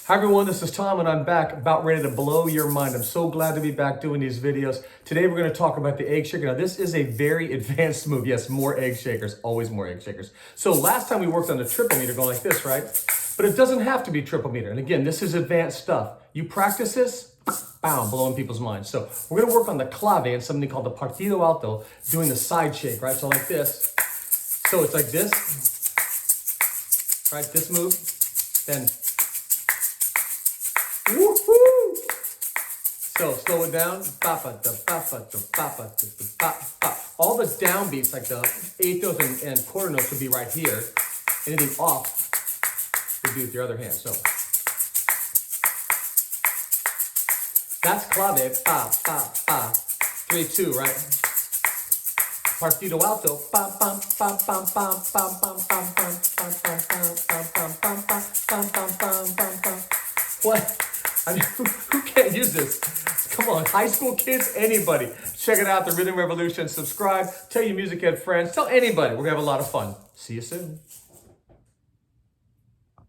Hi everyone, this is Tom and I'm back about ready to blow your mind. I'm so glad to be back doing these videos. Today we're going to talk about the egg shaker. Now this is a very advanced move. Yes, more egg shakers, always more egg shakers. So last time we worked on the triple meter going like this, right? But it doesn't have to be triple meter. And again, this is advanced stuff. You practice this, bam, blowing people's minds. So we're going to work on the clave and something called the partido alto, doing the side shake, right? So like this. So it's like this, right? This move, then woo-hoo! So slow it down. All the downbeats, like the eighth notes and quarter notes, would be right here. Anything off would be with your other hand. So that's clave. Pa, pa, pa. 3-2, right? Partido alto. Pam, pam, pam, pam, pam, pam, pam, pam, pam, pam, pam, pam, pam, pam, pam, pam, pam, pam, pam, pam. What? I mean, who can't use this? Come on, high school kids, anybody. Check it out, The Rhythm Revolution. Subscribe, tell your music head friends, tell anybody. We're going to have a lot of fun. See you soon.